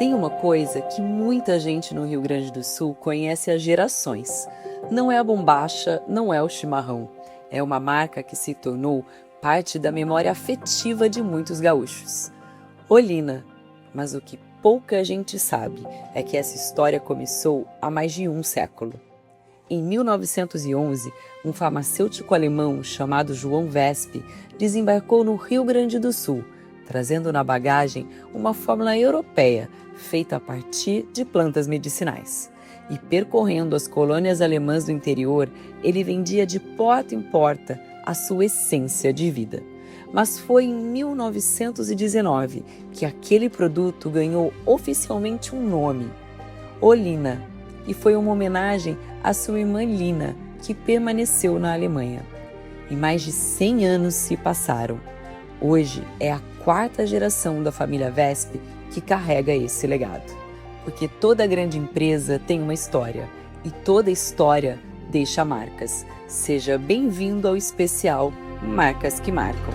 Tem uma coisa que muita gente no Rio Grande do Sul conhece há gerações. Não é a bombacha, não é o chimarrão. É uma marca que se tornou parte da memória afetiva de muitos gaúchos. Olina. Mas o que pouca gente sabe é que essa história começou há mais de um século. Em 1911, um farmacêutico alemão chamado João Wesp desembarcou no Rio Grande do Sul, trazendo na bagagem uma fórmula europeia feita a partir de plantas medicinais. E percorrendo as colônias alemãs do interior, ele vendia de porta em porta a sua essência de vida. Mas foi em 1919 que aquele produto ganhou oficialmente um nome, Olina, e foi uma homenagem à sua irmã Lina, que permaneceu na Alemanha. E mais de 100 anos se passaram. Hoje é a quarta geração da família Wesp que carrega esse legado. Porque toda grande empresa tem uma história, e toda história deixa marcas. Seja bem-vindo ao especial Marcas que Marcam.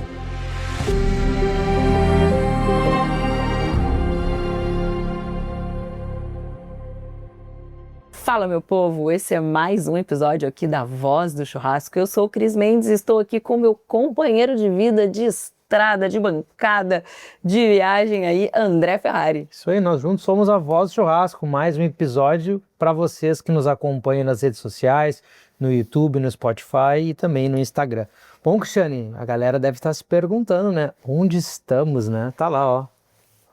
Fala, meu povo, esse é mais um episódio aqui da Voz do Churrasco. Eu sou o Cris Mendes e estou aqui com meu companheiro de vida, de estrada, de bancada, de viagem aí, André Ferrari. Isso aí, nós juntos somos a Voz do Churrasco, mais um episódio para vocês que nos acompanham nas redes sociais, no YouTube, no Spotify e também no Instagram. Bom, Cristiane, a galera deve estar se perguntando, né? Onde estamos, né? Tá lá, ó.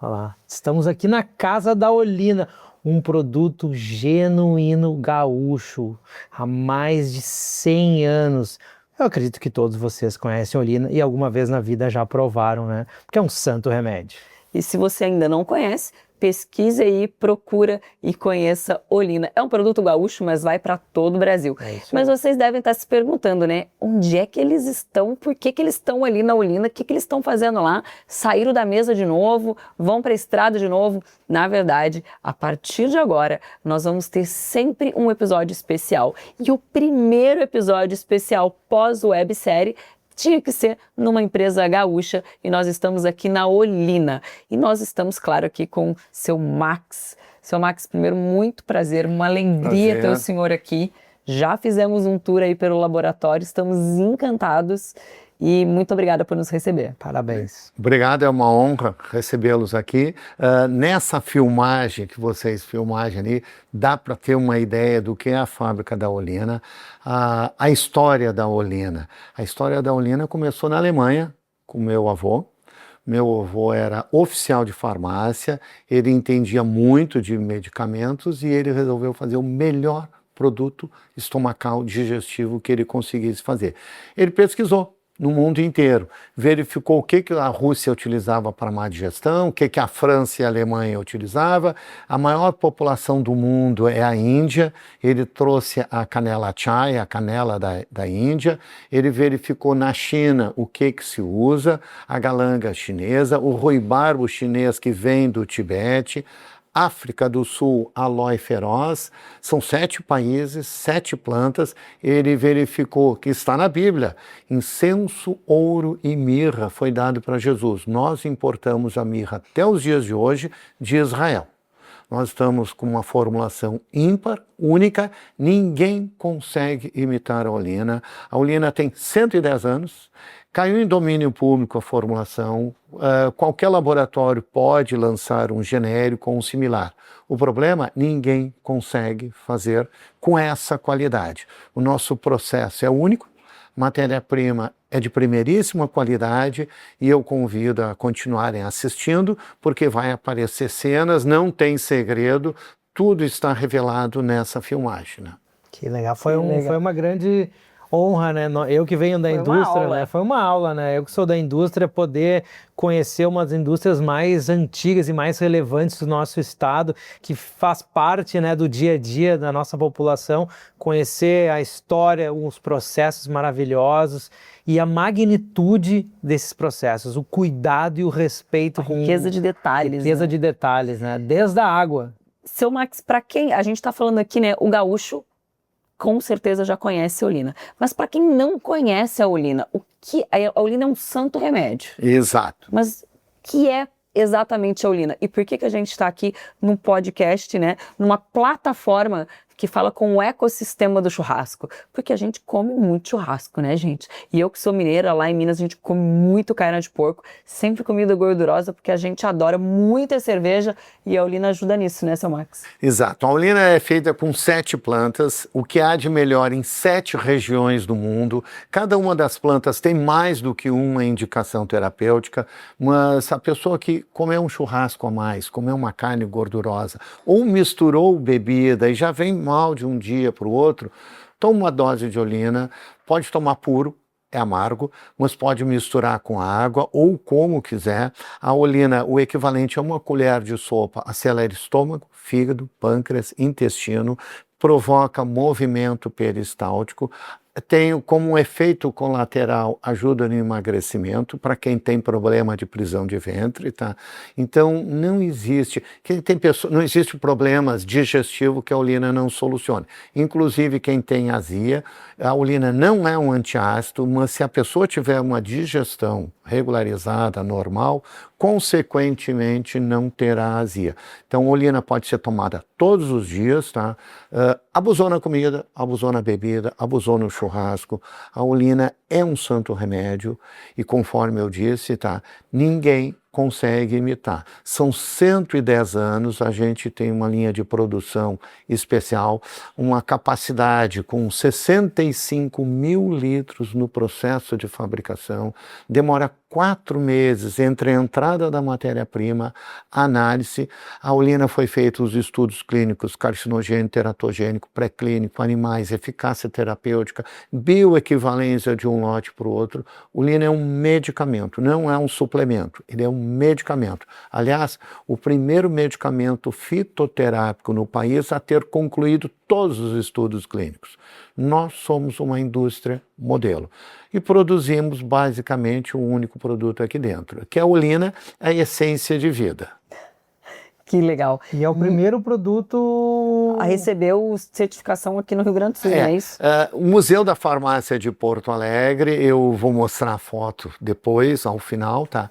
Olha lá. Estamos aqui na Casa da Olina, um produto genuíno gaúcho, há mais de 100 anos. Eu acredito que todos vocês conhecem Olina e alguma vez na vida já provaram, né? Porque é um santo remédio. E se você ainda não conhece, pesquise aí, procura e conheça Olina. É um produto gaúcho, mas vai para todo o Brasil. Mas vocês devem estar se perguntando, né? Onde é que eles estão? Por que eles estão ali na Olina? O que eles estão fazendo lá? Saíram da mesa de novo? Vão para a estrada de novo? Na verdade, a partir de agora, nós vamos ter sempre um episódio especial. E o primeiro episódio especial pós-websérie tinha que ser numa empresa gaúcha e nós estamos aqui na Olina. E nós estamos, claro, aqui com seu Max. Seu Max, primeiro, muito prazer, uma alegria ter o senhor aqui. Já fizemos um tour aí pelo laboratório, estamos encantados e muito obrigada por nos receber. Parabéns. Obrigado, é uma honra recebê-los aqui. Nessa filmagem que vocês filmagem ali, dá para ter uma ideia do que é a fábrica da Olina, a história da Olina. A história da Olina começou na Alemanha, com meu avô. Meu avô era oficial de farmácia, ele entendia muito de medicamentos e ele resolveu fazer o melhor produto estomacal digestivo que ele conseguisse fazer. Ele pesquisou no mundo inteiro, verificou o que a Rússia utilizava para má digestão, o que a França e a Alemanha utilizavam. A maior população do mundo é a Índia, ele trouxe a canela chai, a canela da Índia, ele verificou na China o que se usa, a galanga chinesa, o ruibarbo chinês que vem do Tibete, África do Sul, aloe feroz, são 7 países, 7 plantas. Ele verificou que está na Bíblia, incenso, ouro e mirra foi dado para Jesus. Nós importamos a mirra até os dias de hoje de Israel. Nós estamos com uma formulação ímpar, única, ninguém consegue imitar a Olina. A Olina tem 110 anos, caiu em domínio público a formulação, qualquer laboratório pode lançar um genérico ou um similar. O problema, ninguém consegue fazer com essa qualidade. O nosso processo é único, matéria-prima é de primeiríssima qualidade e eu convido a continuarem assistindo porque vai aparecer cenas, não tem segredo, tudo está revelado nessa filmagem. Né? Que legal, foi uma grande honra, né? Eu que venho da indústria, né? Foi uma aula, né? Eu que sou da indústria, poder conhecer uma das indústrias mais antigas e mais relevantes do nosso estado, que faz parte, né, do dia a dia da nossa população, conhecer a história, os processos maravilhosos e a magnitude desses processos, o cuidado e o respeito a riqueza de detalhes. Riqueza de detalhes, né? Desde a água. Seu Max, para quem a gente está falando aqui, né? O gaúcho com certeza já conhece a Olina. Mas para quem não conhece a Olina, a Olina é um santo remédio. Exato. Mas que é exatamente a Olina. E por que a gente está aqui num podcast, né? Numa plataforma que fala com o ecossistema do churrasco? Porque a gente come muito churrasco, né, gente? E eu que sou mineira, lá em Minas a gente come muito carne de porco, sempre comida gordurosa, porque a gente adora muita cerveja e a Olina ajuda nisso, né, seu Max? Exato. A Olina é feita com 7 plantas, o que há de melhor em 7 regiões do mundo. Cada uma das plantas tem mais do que uma indicação terapêutica, mas a pessoa que comeu um churrasco a mais, comeu uma carne gordurosa, ou misturou bebida e já vem mal de um dia para o outro, toma uma dose de Olina, pode tomar puro, é amargo, mas pode misturar com água ou como quiser. A Olina, o equivalente a uma colher de sopa, acelera estômago, fígado, pâncreas, intestino, provoca movimento peristáltico, tem como um efeito colateral, ajuda no emagrecimento para quem tem problema de prisão de ventre, tá? Então não existe, não existe problemas digestivos que a Olina não solucione. Inclusive quem tem azia, a Olina não é um antiácido, mas se a pessoa tiver uma digestão regularizada, normal, consequentemente não terá azia. Então a Olina pode ser tomada todos os dias, tá? Abusou na comida, abusou na bebida, abusou no churrasco. A Olina é um santo remédio e, conforme eu disse, tá, ninguém consegue imitar. São 110 anos, a gente tem uma linha de produção especial, uma capacidade com 65 mil litros no processo de fabricação, demora 4 meses entre a entrada da matéria-prima, a análise. A Olina foi feita os estudos clínicos, carcinogênico, teratogênico, pré-clínico, animais, eficácia terapêutica, bioequivalência de um lote para o outro. Olina é um medicamento, não é um suplemento, ele é um medicamento. Aliás, o primeiro medicamento fitoterápico no país a ter concluído todos os estudos clínicos. Nós somos uma indústria modelo e produzimos basicamente um único produto aqui dentro, que é a Olina, a essência de vida. Que legal. E é o primeiro produto a receber certificação aqui no Rio Grande do Sul, não é isso? O Museu da Farmácia de Porto Alegre, eu vou mostrar a foto depois, ao final, tá?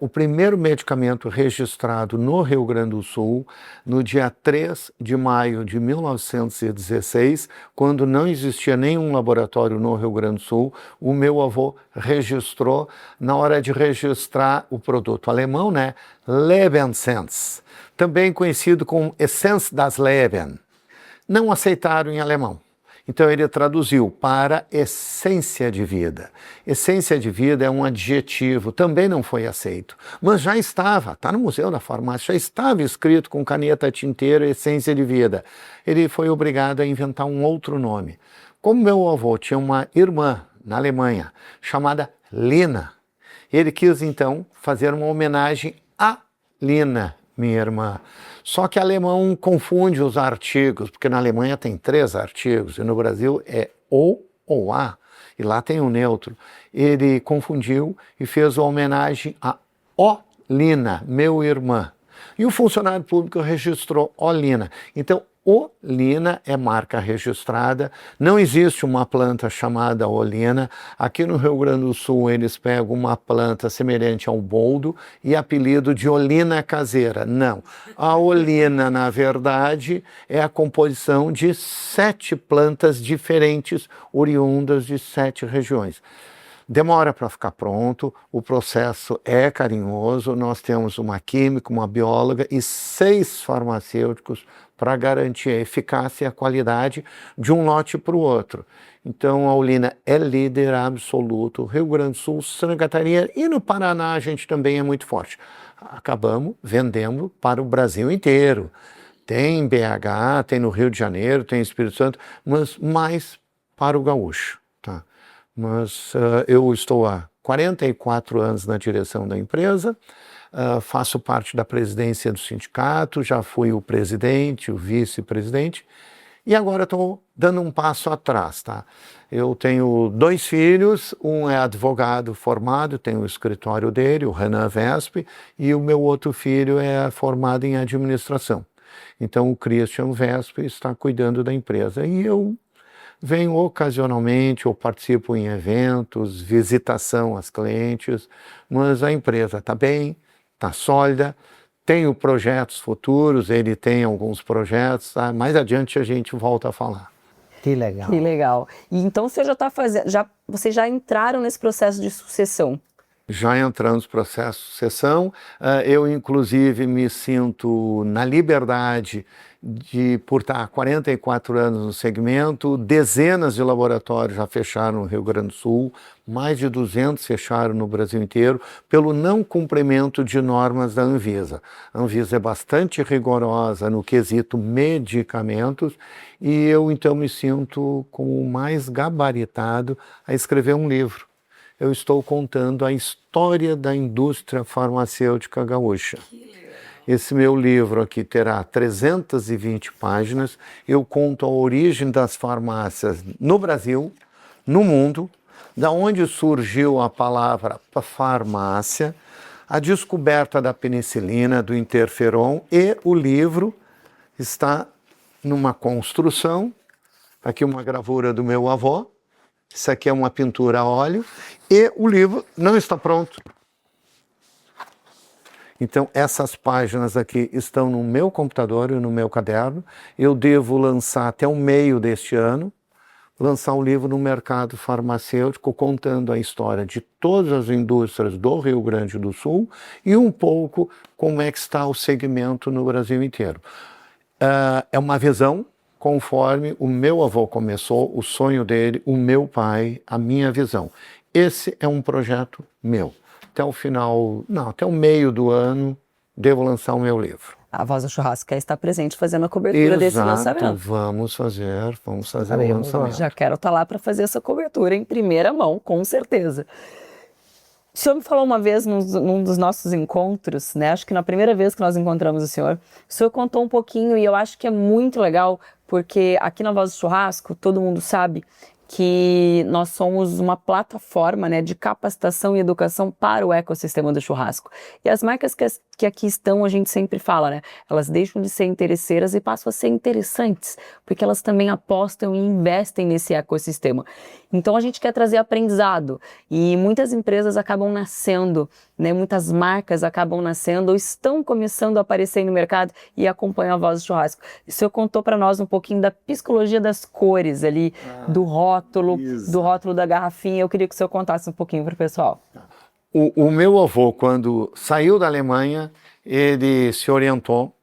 O primeiro medicamento registrado no Rio Grande do Sul, no dia 3 de maio de 1916, quando não existia nenhum laboratório no Rio Grande do Sul, o meu avô registrou, na hora de registrar o produto alemão, né? Lebensens, também conhecido como Essence das Leben. Não aceitaram em alemão. Então ele traduziu para essência de vida. Essência de vida é um adjetivo, também não foi aceito. Mas já estava, está no Museu da Farmácia, já estava escrito com caneta tinteira essência de vida. Ele foi obrigado a inventar um outro nome. Como meu avô tinha uma irmã na Alemanha chamada Lina, ele quis então fazer uma homenagem a Lina, minha irmã. Só que alemão confunde os artigos, porque na Alemanha tem 3 artigos, e no Brasil é ou a, e lá tem o neutro. Ele confundiu e fez uma homenagem a Olina, meu irmã. E o funcionário público registrou Olina. Então, Olina é marca registrada, não existe uma planta chamada Olina. Aqui no Rio Grande do Sul eles pegam uma planta semelhante ao boldo e apelido de Olina caseira. Não, a Olina na verdade é a composição de 7 plantas diferentes, oriundas de 7 regiões. Demora para ficar pronto, o processo é carinhoso, nós temos uma química, uma bióloga e 6 farmacêuticos para garantir a eficácia e a qualidade de um lote para o outro. Então a Olina é líder absoluto, Rio Grande do Sul, Santa Catarina e no Paraná a gente também é muito forte. Acabamos vendendo para o Brasil inteiro. Tem em BH, tem no Rio de Janeiro, tem em Espírito Santo, mas mais para o gaúcho, tá? Mas eu estou há 44 anos na direção da empresa, faço parte da presidência do sindicato, já fui o presidente, o vice-presidente, e agora estou dando um passo atrás, tá? Eu tenho 2 filhos, um é advogado formado, tem o escritório dele, o Renan Vesp, e o meu outro filho é formado em administração. Então o Christian Vesp está cuidando da empresa, e eu venho ocasionalmente ou participo em eventos, visitação às clientes, mas a empresa está bem, está sólida. Tenho projetos futuros, ele tem alguns projetos, tá? Mais adiante a gente volta a falar. Que legal. Que legal. E então você já está fazendo, vocês já entraram nesse processo de sucessão? Já entramos no processo de sucessão, eu inclusive me sinto na liberdade por estar há 44 anos no segmento, dezenas de laboratórios já fecharam no Rio Grande do Sul, mais de 200 fecharam no Brasil inteiro, pelo não cumprimento de normas da Anvisa. A Anvisa é bastante rigorosa no quesito medicamentos e eu então me sinto como mais gabaritado a escrever um livro. Eu estou contando a história da indústria farmacêutica gaúcha. Esse meu livro aqui terá 320 páginas. Eu conto a origem das farmácias no Brasil, no mundo, da onde surgiu a palavra farmácia, a descoberta da penicilina, do interferon, e o livro está numa construção. Aqui uma gravura do meu avô. Isso aqui é uma pintura a óleo e o livro não está pronto. Então, essas páginas aqui estão no meu computador e no meu caderno. Eu devo lançar até o meio deste ano, lançar o livro no mercado farmacêutico, contando a história de todas as indústrias do Rio Grande do Sul e um pouco como é que está o segmento no Brasil inteiro. É uma visão conforme o meu avô começou, o sonho dele, o meu pai, a minha visão. Esse é um projeto meu. Até o final, não, até o meio do ano, devo lançar o meu livro. A Voz do Churrasco quer estar presente fazendo a cobertura desse lançamento. Vamos fazer o lançamento. Já quero estar lá para fazer essa cobertura em primeira mão, com certeza. O senhor me falou uma vez num dos nossos encontros, né? Acho que na primeira vez que nós encontramos o senhor contou um pouquinho e eu acho que é muito legal, porque aqui na Voz do Churrasco todo mundo sabe que nós somos uma plataforma, né, de capacitação e educação para o ecossistema do churrasco. E as marcas que aqui estão, a gente sempre fala, né, elas deixam de ser interesseiras e passam a ser interessantes, porque elas também apostam e investem nesse ecossistema. Então a gente quer trazer aprendizado e muitas empresas acabam nascendo, né, muitas marcas acabam nascendo ou estão começando a aparecer no mercado e acompanham a Voz do Churrasco. O senhor contou para nós um pouquinho da psicologia das cores ali, do rótulo da garrafinha. Eu queria que o senhor contasse um pouquinho para o pessoal. O meu avô, quando saiu da Alemanha, ele se orientou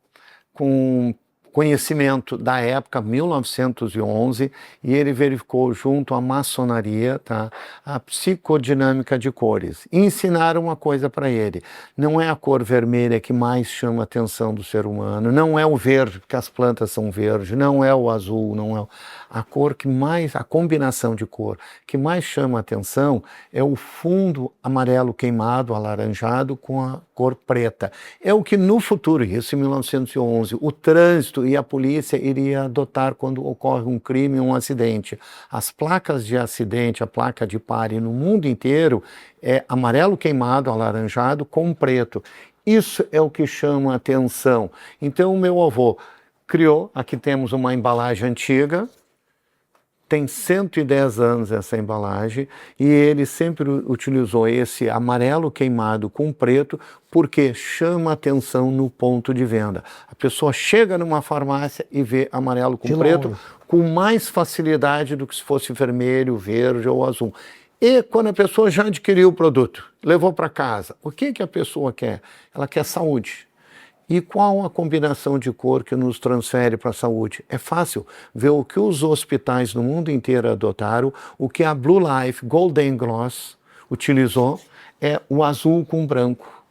com conhecimento da época, 1911, e ele verificou junto à maçonaria, tá, a psicodinâmica de cores. E ensinaram uma coisa para ele: não é a cor vermelha que mais chama a atenção do ser humano, não é o verde, porque as plantas são verdes, não é o azul, não é a cor que mais, a combinação de cor que mais chama a atenção é o fundo amarelo queimado, alaranjado, com a cor preta. É o que no futuro, isso em 1911, o trânsito e a polícia iria adotar quando ocorre um crime ou um acidente. As placas de acidente, a placa de pare no mundo inteiro é amarelo queimado, alaranjado com preto. Isso é o que chama a atenção. Então o meu avô criou, aqui temos uma embalagem antiga, tem 110 anos essa embalagem, e ele sempre utilizou esse amarelo queimado com preto porque chama atenção no ponto de venda. A pessoa chega numa farmácia e vê amarelo com preto com mais facilidade do que se fosse vermelho, verde ou azul. E quando a pessoa já adquiriu o produto, levou para casa, o que a pessoa quer? Ela quer saúde. E qual a combinação de cor que nos transfere para a saúde? É fácil ver o que os hospitais no mundo inteiro adotaram, o que a Blue Life Golden Gloss utilizou é o azul com branco.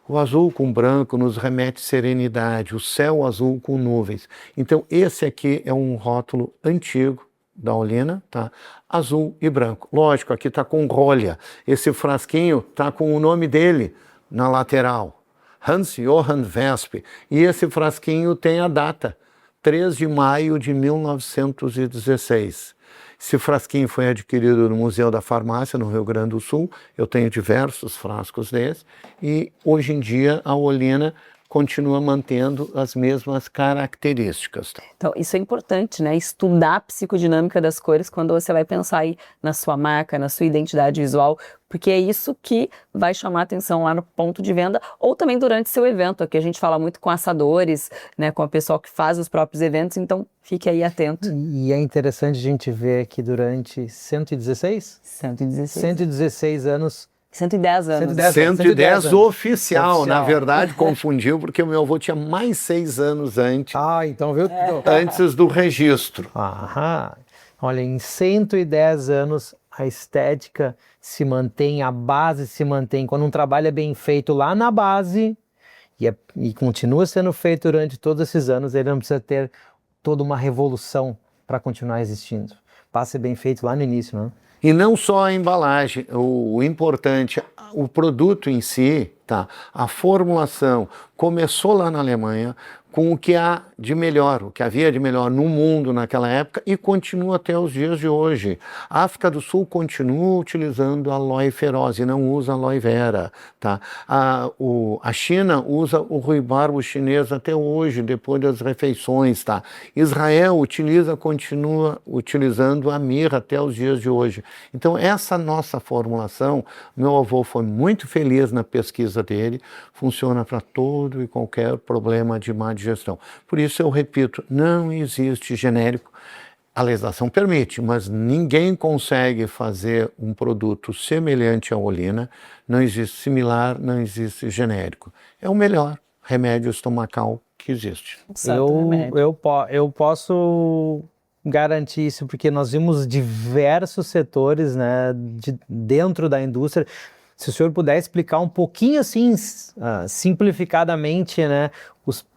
O azul com branco nos remete serenidade, o céu azul com nuvens. Então esse aqui é um rótulo antigo da Olina, tá? Azul e branco. Lógico, aqui está com rolha. Esse frasquinho está com o nome dele na lateral. Hans Johann Wesp, e esse frasquinho tem a data, 3 de maio de 1916. Esse frasquinho foi adquirido no Museu da Farmácia, no Rio Grande do Sul. Eu tenho diversos frascos desses, e hoje em dia a Olina continua mantendo as mesmas características. Então, isso é importante, né? Estudar a psicodinâmica das cores quando você vai pensar aí na sua marca, na sua identidade visual, porque é isso que vai chamar a atenção lá no ponto de venda ou também durante seu evento. Aqui a gente fala muito com assadores, né, com o pessoal que faz os próprios eventos, então fique aí atento. E é interessante a gente ver que durante 116? 116 anos. 110 anos. 110 oficial, na verdade, confundiu, porque o meu avô tinha mais 6 anos antes. Então viu? Antes do registro. Olha, em 110 anos, a estética se mantém, a base se mantém. Quando um trabalho é bem feito lá na base e continua sendo feito durante todos esses anos, ele não precisa ter toda uma revolução para continuar existindo. Passa a ser bem feito lá no início, né? E não só a embalagem, o importante, o produto em si, tá? A formulação começou lá na Alemanha com o que há de melhor, o que havia de melhor no mundo naquela época e continua até os dias de hoje. A África do Sul continua utilizando aloe feroz e não usa aloe vera, tá? A China usa o ruibarbo chinês até hoje, depois das refeições, tá? Israel continua utilizando a mirra até os dias de hoje. Então essa nossa formulação, meu avô foi muito feliz na pesquisa dele, funciona para todo e qualquer problema de má digestão. Por isso eu repito, não existe genérico. A legislação permite, mas ninguém consegue fazer um produto semelhante à olina. Não existe similar, não existe genérico. É o melhor remédio estomacal que existe. Eu posso garantir isso, porque nós vimos diversos setores, né, dentro da indústria. Se o senhor puder explicar um pouquinho assim, simplificadamente, né,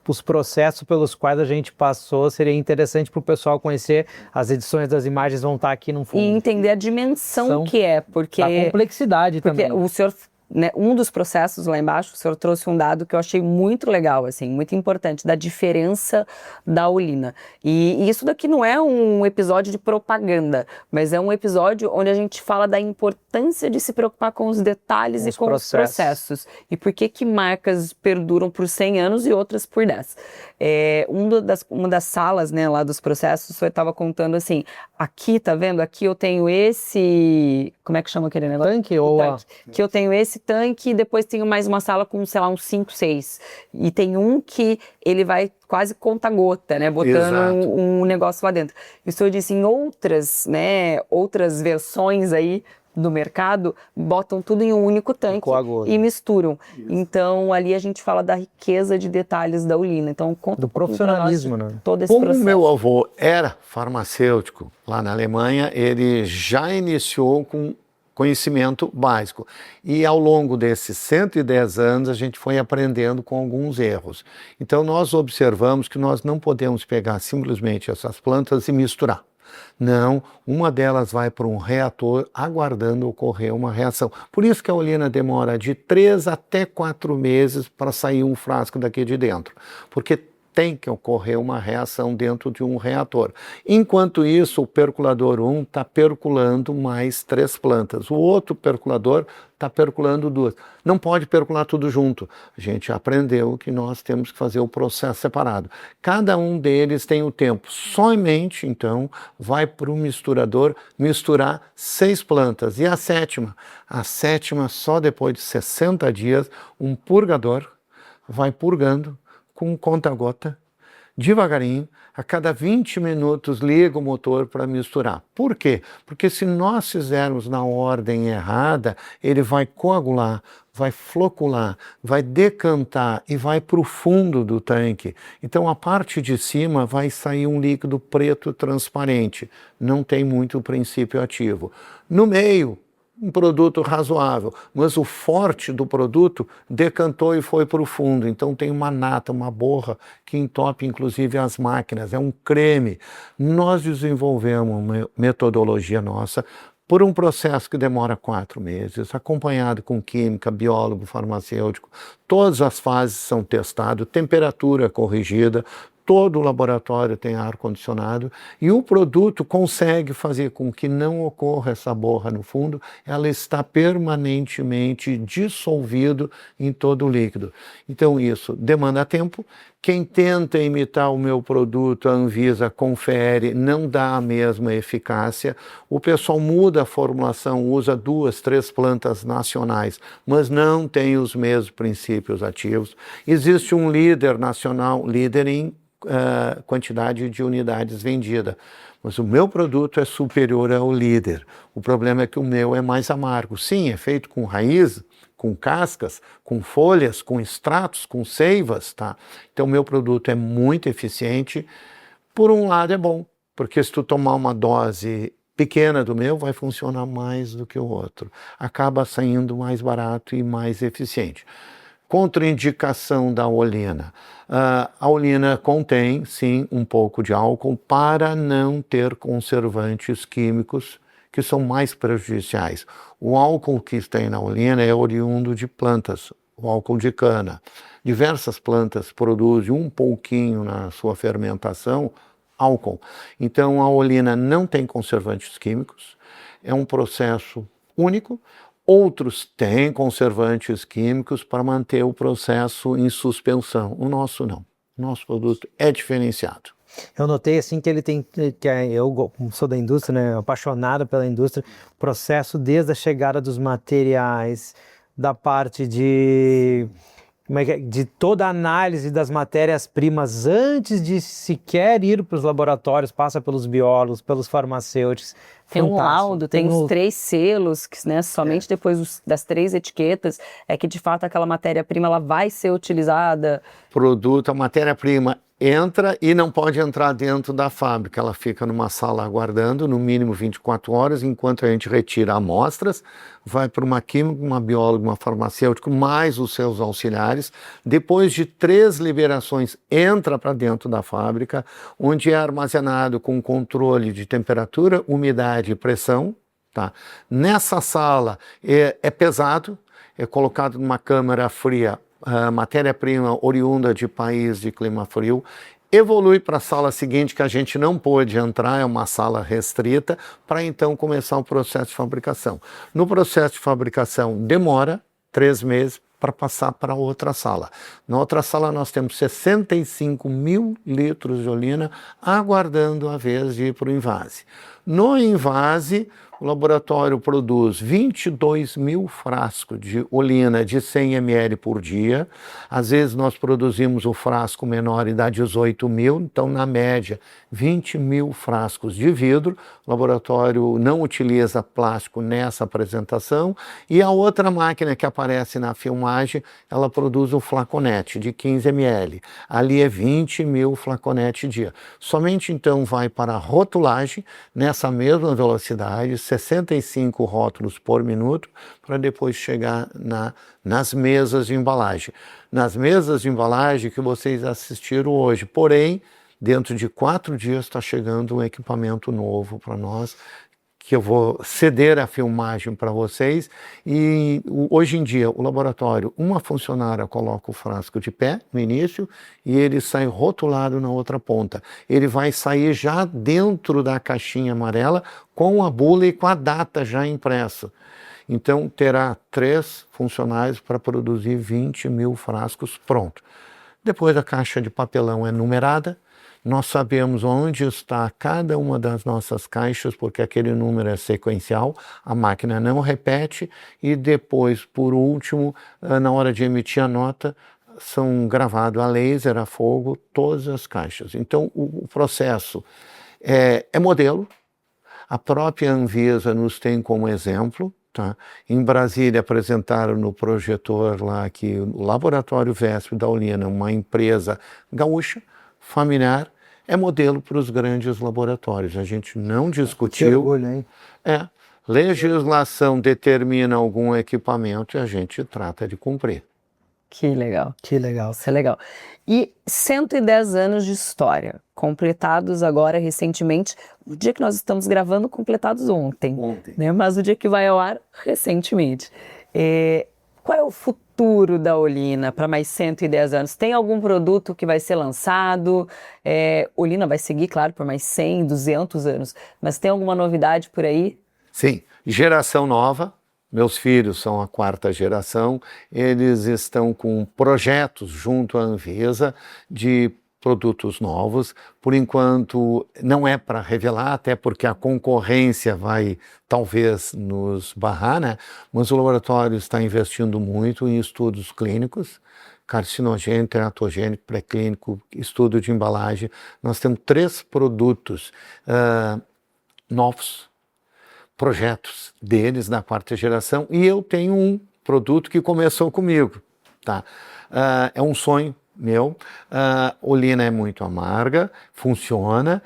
os processos pelos quais a gente passou, seria interessante para o pessoal conhecer. As edições das imagens vão estar aqui no fundo. E entender a dimensão que é, porque... A complexidade também. Porque o senhor... Né, um dos processos lá embaixo, o senhor trouxe um dado que eu achei muito legal, assim, muito importante, da diferença da olina. E isso daqui não é um episódio de propaganda, mas é um episódio onde a gente fala da importância de se preocupar com os detalhes e com os processos. E por que marcas perduram por 100 anos e outras por 10. Uma das salas, né, lá dos processos, o senhor estava contando assim, aqui, tá vendo? Aqui eu tenho esse... Como é que chama aquele negócio? Tanque ou tanque. Que eu tenho esse tanque e depois tenho mais uma sala com, sei lá, uns 5, 6. E tem um que ele vai quase conta-gota, né? Botando um negócio lá dentro. E o senhor disse, em outras, né, outras versões aí do mercado, botam tudo em um único tanque e misturam. Isso. Então, ali a gente fala da riqueza de detalhes da olina. Então, do profissionalismo, né? Todo esse processo. Como meu avô era farmacêutico lá na Alemanha, ele já iniciou com conhecimento básico. E ao longo desses 110 anos, a gente foi aprendendo com alguns erros. Então, nós observamos que nós não podemos pegar simplesmente essas plantas e misturar. Não, uma delas vai para um reator aguardando ocorrer uma reação. Por isso que a olina demora de 3 até 4 meses para sair um frasco daqui de dentro. Porque tem que ocorrer uma reação dentro de um reator. Enquanto isso, o perculador 1 está perculando mais 3 plantas. O outro perculador está perculando 2. Não pode percular tudo junto. A gente aprendeu que nós temos que fazer o processo separado. Cada um deles tem o tempo. Somente, então, vai para o misturador misturar 6 plantas. E a sétima? A sétima, só depois de 60 dias, um purgador vai purgando com conta-gota, devagarinho, a cada 20 minutos liga o motor para misturar. Por quê? Porque se nós fizermos na ordem errada, ele vai coagular, vai flocular, vai decantar e vai para o fundo do tanque. Então a parte de cima vai sair um líquido preto transparente, não tem muito princípio ativo. No meio, um produto razoável, mas o forte do produto decantou e foi para o fundo. Então tem uma nata, uma borra que entope inclusive as máquinas, é um creme. Nós desenvolvemos uma metodologia nossa por um processo que demora 4 meses, acompanhado com química, biólogo, farmacêutico. Todas as fases são testadas, temperatura corrigida, todo o laboratório tem ar-condicionado e o produto consegue fazer com que não ocorra essa borra no fundo, ela está permanentemente dissolvido em todo o líquido. Então isso demanda tempo. Quem tenta imitar o meu produto, a Anvisa confere, não dá a mesma eficácia. O pessoal muda a formulação, usa 2, 3 plantas nacionais, mas não tem os mesmos princípios ativos. Existe um líder nacional, líder em quantidade de unidades vendidas. Mas o meu produto é superior ao líder. O problema é que o meu é mais amargo. Sim, é feito com raiz, com cascas, com folhas, com extratos, com seivas, tá? Então, o meu produto é muito eficiente. Por um lado é bom, porque se tu tomar uma dose pequena do meu, vai funcionar mais do que o outro. Acaba saindo mais barato e mais eficiente. Contraindicação da olina. A olina contém, sim, um pouco de álcool para não ter conservantes químicos que são mais prejudiciais. O álcool que tem na olina é oriundo de plantas, o álcool de cana. Diversas plantas produzem um pouquinho na sua fermentação álcool. Então a olina não tem conservantes químicos, é um processo único. Outros têm conservantes químicos para manter o processo em suspensão. O nosso não. O nosso produto é diferenciado. Eu notei assim que ele tem, eu sou da indústria, né, apaixonado pela indústria, processo desde a chegada dos materiais, da parte de toda a análise das matérias-primas antes de sequer ir para os laboratórios, passa pelos biólogos, pelos farmacêuticos. Tem um Fantástico. laudo, tem os 3 selos, que, né, somente depois das 3 etiquetas é que de fato aquela matéria-prima ela vai ser utilizada. Produto, a matéria-prima entra e não pode entrar dentro da fábrica. Ela fica numa sala aguardando, no mínimo 24 horas, enquanto a gente retira amostras, vai para uma química, uma bióloga, uma farmacêutica, mais os seus auxiliares. Depois de 3 liberações, entra para dentro da fábrica, onde é armazenado com controle de temperatura, umidade e pressão. Tá? Nessa sala é pesado, é colocado numa câmara fria, matéria-prima oriunda de país de clima frio, evolui para a sala seguinte que a gente não pôde entrar, é uma sala restrita, para então começar o processo de fabricação. No processo de fabricação demora 3 meses para passar para outra sala. Na outra sala nós temos 65 mil litros de olina aguardando a vez de ir para o invase. No invase, o laboratório produz 22 mil frascos de olina de 100 ml por dia. Às vezes nós produzimos o frasco menor e dá 18 mil, então na média 20 mil frascos de vidro. O laboratório não utiliza plástico nessa apresentação. E a outra máquina que aparece na filmagem, ela produz um flaconete de 15 ml. Ali é 20 mil flaconetes dia. Somente então vai para a rotulagem nessa mesma velocidade, 65 rótulos por minuto, para depois chegar nas mesas de embalagem. Nas mesas de embalagem que vocês assistiram hoje. Porém, dentro de 4 dias está chegando um equipamento novo para nós, que eu vou ceder a filmagem para vocês. E hoje em dia, o laboratório, uma funcionária coloca o frasco de pé no início e ele sai rotulado na outra ponta. Ele vai sair já dentro da caixinha amarela com a bula e com a data já impressa. Então, terá 3 funcionários para produzir 20 mil frascos pronto. Depois a caixa de papelão é numerada. Nós sabemos onde está cada uma das nossas caixas, porque aquele número é sequencial, a máquina não repete, e depois, por último, na hora de emitir a nota, são gravados a laser, a fogo, todas as caixas. Então, o processo é modelo, a própria Anvisa nos tem como exemplo. Tá? Em Brasília apresentaram no projetor lá que o Laboratório VESP da Olina, uma empresa gaúcha, familiar, é modelo para os grandes laboratórios. A gente não discutiu. Que orgulho, hein? Legislação determina algum equipamento e a gente trata de cumprir. Que legal. Que legal. Isso é legal. E 110 anos de história, completados agora recentemente, o dia que nós estamos gravando, completados ontem. Né? Mas o dia que vai ao ar, recentemente. Qual é o futuro futuro da Olina para mais 110 anos? Tem algum produto que vai ser lançado? Olina vai seguir, claro, por mais 100, 200 anos, mas tem alguma novidade por aí? Sim, geração nova. Meus filhos são a 4ª geração, eles estão com projetos junto à Anvisa de produtos novos. Por enquanto, não é para revelar, até porque a concorrência vai talvez nos barrar, né? Mas o laboratório está investindo muito em estudos clínicos, carcinogênico, teratogênico, pré-clínico, estudo de embalagem. Nós temos 3 produtos novos, projetos deles da 4ª geração, e eu tenho um produto que começou comigo, tá? É um sonho meu. Olina é muito amarga, funciona,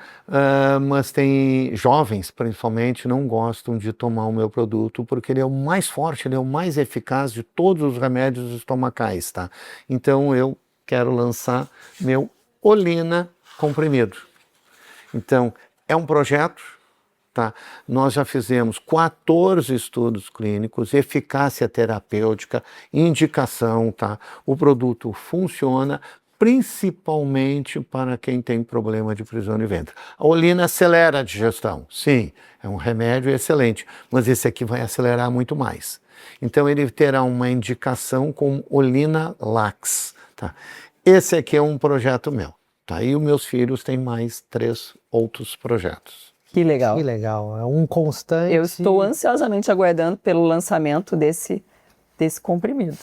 mas tem jovens, principalmente, não gostam de tomar o meu produto porque ele é o mais forte, ele é o mais eficaz de todos os remédios estomacais, tá? Então eu quero lançar meu Olina comprimido. Então é um projeto. Tá? Nós já fizemos 14 estudos clínicos, eficácia terapêutica, indicação, tá? O produto funciona principalmente para quem tem problema de prisão de ventre. A Olina acelera a digestão, sim, é um remédio excelente, mas esse aqui vai acelerar muito mais. Então ele terá uma indicação com Olina Lax, tá? Esse aqui é um projeto meu, tá? E os meus filhos têm mais 3 outros projetos. Que legal. Que legal, é um constante... Eu estou ansiosamente aguardando pelo lançamento desse comprimido.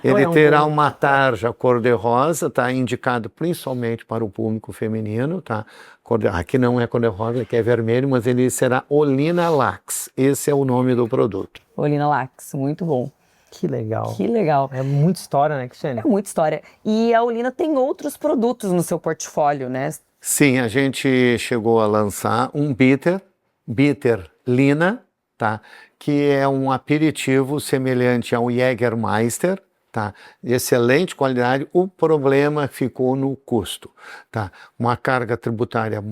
Ele terá uma tarja cor-de-rosa, tá? Indicado principalmente para o público feminino, tá? Aqui não é cor-de-rosa, aqui é vermelho, mas ele será Olina Lax. Esse é o nome do produto. Olina Lax, muito bom. Que legal. Que legal. É muita história, né, Cristiane? É muita história. E a Olina tem outros produtos no seu portfólio, né? Sim, a gente chegou a lançar um bitter Lina, tá? Que é um aperitivo semelhante ao Jägermeister, tá? De excelente qualidade. O problema ficou no custo, tá? Uma carga tributária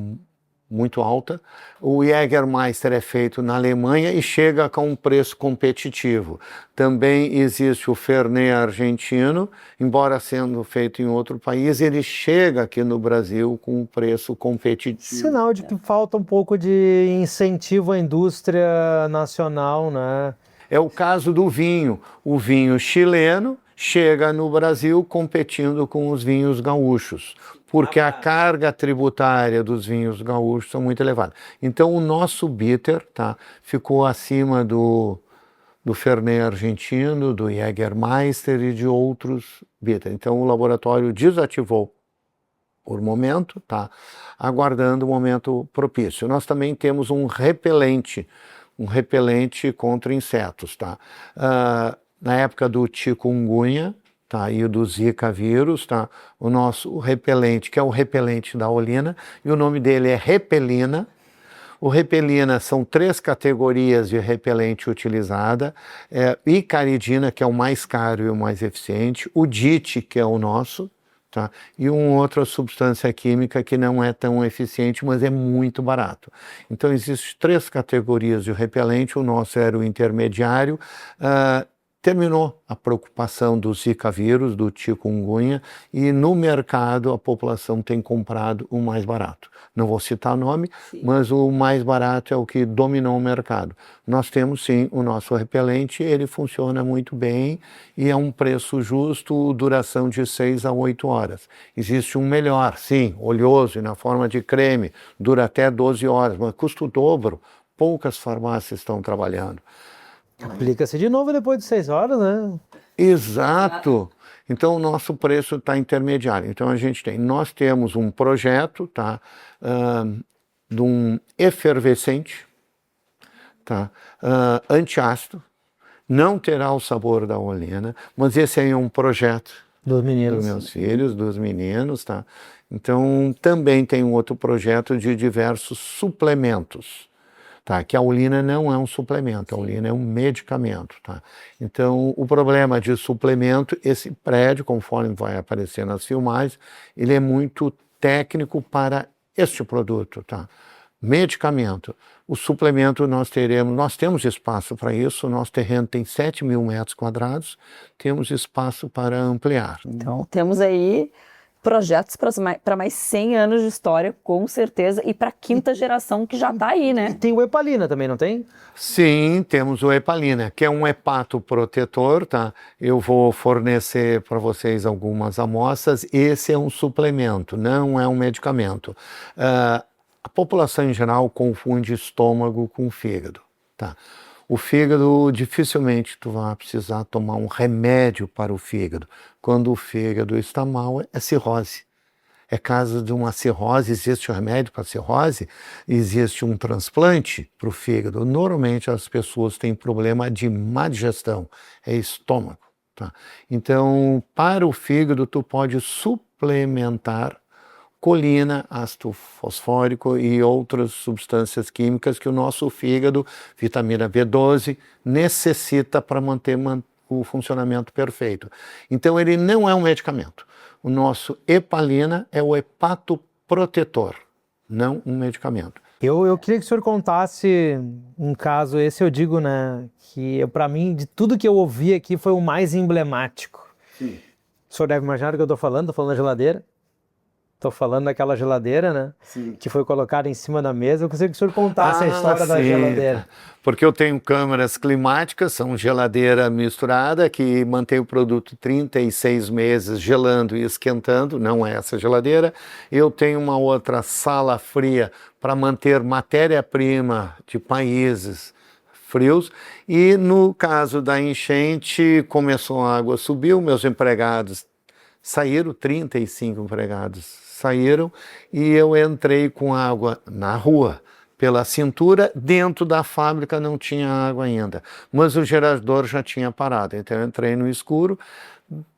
muito alta. O Jägermeister é feito na Alemanha e chega com um preço competitivo. Também existe o Fernet argentino, embora sendo feito em outro país, ele chega aqui no Brasil com um preço competitivo. Sinal de que falta um pouco de incentivo à indústria nacional, né? É o caso do vinho. O vinho chileno chega no Brasil competindo com os vinhos gaúchos, porque a carga tributária dos vinhos gaúchos são muito elevada. Então o nosso bitter, tá, ficou acima do Fernet argentino, do Jägermeister e de outros bitter. Então o laboratório desativou por momento, tá, aguardando o momento propício. Nós também temos um repelente contra insetos, tá? Na época do chikungunya, tá, e do Zika vírus, tá, o nosso repelente, que é o repelente da Olina, e o nome dele é Repelina. O Repelina são 3 categorias de repelente utilizada, Icaridina, que é o mais caro e o mais eficiente, o DIT, que é o nosso, tá, e uma outra substância química que não é tão eficiente, mas é muito barato. Então existem 3 categorias de repelente, o nosso era o intermediário. Terminou a preocupação do Zika vírus, do chikungunya, e no mercado a população tem comprado o mais barato. Não vou citar o nome, sim, mas o mais barato é o que dominou o mercado. Nós temos sim o nosso repelente, ele funciona muito bem e é um preço justo, duração de 6 a 8 horas. Existe um melhor, sim, oleoso e na forma de creme, dura até 12 horas, mas custa o dobro, poucas farmácias estão trabalhando. Aplica-se de novo depois de 6 horas, né? Exato. Então o nosso preço está intermediário. Então nós temos um projeto, tá, de um efervescente, tá, antiácido, não terá o sabor da Olina, mas esse aí é um projeto dos meninos, dos meus filhos, dos meninos, tá? Então também tem um outro projeto de diversos suplementos. Tá, que a Olina não é um suplemento, a Olina é um medicamento, tá? Então, o problema de suplemento, esse prédio, conforme vai aparecer nas filmagens, ele é muito técnico para este produto, tá? medicamento. O suplemento nós temos espaço para isso, o nosso terreno tem 7.000 metros quadrados, temos espaço para ampliar. Então, temos aí projetos para mais 100 anos de história, com certeza, e para a quinta geração que já está aí, né? E tem o Epalina também, não tem? Sim, temos o Epalina, que é um hepatoprotetor, tá? Eu vou fornecer para vocês algumas amostras. Esse é um suplemento, não é um medicamento. A população em geral confunde estômago com fígado, tá? O fígado, dificilmente tu vai precisar tomar um remédio para o fígado. Quando o fígado está mal, é cirrose. É caso de uma cirrose, existe um remédio para cirrose, existe um transplante para o fígado. Normalmente as pessoas têm problema de má digestão, é estômago. Tá? Então, para o fígado, tu pode suplementar colina, ácido fosfórico e outras substâncias químicas que o nosso fígado, vitamina B12, necessita para manter o funcionamento perfeito. Então ele não é um medicamento. O nosso Epalina é o hepatoprotetor, não um medicamento. Eu queria que o senhor contasse um caso, esse eu digo, né, que para mim, de tudo que eu ouvi aqui, foi o mais emblemático. Sim. O senhor deve imaginar o que eu estou falando da geladeira. Estou falando daquela geladeira, né? Sim. Que foi colocada em cima da mesa. Eu queria que o senhor contasse a história da geladeira. Porque eu tenho câmaras climáticas, são geladeira misturada, que mantém o produto 36 meses gelando e esquentando, não é essa geladeira. Eu tenho uma outra sala fria para manter matéria-prima de países frios. E no caso da enchente, começou a água, subiu, meus empregados saíram, 35 empregados saíram, e eu entrei com água na rua, pela cintura. Dentro da fábrica não tinha água ainda, mas o gerador já tinha parado, então eu entrei no escuro.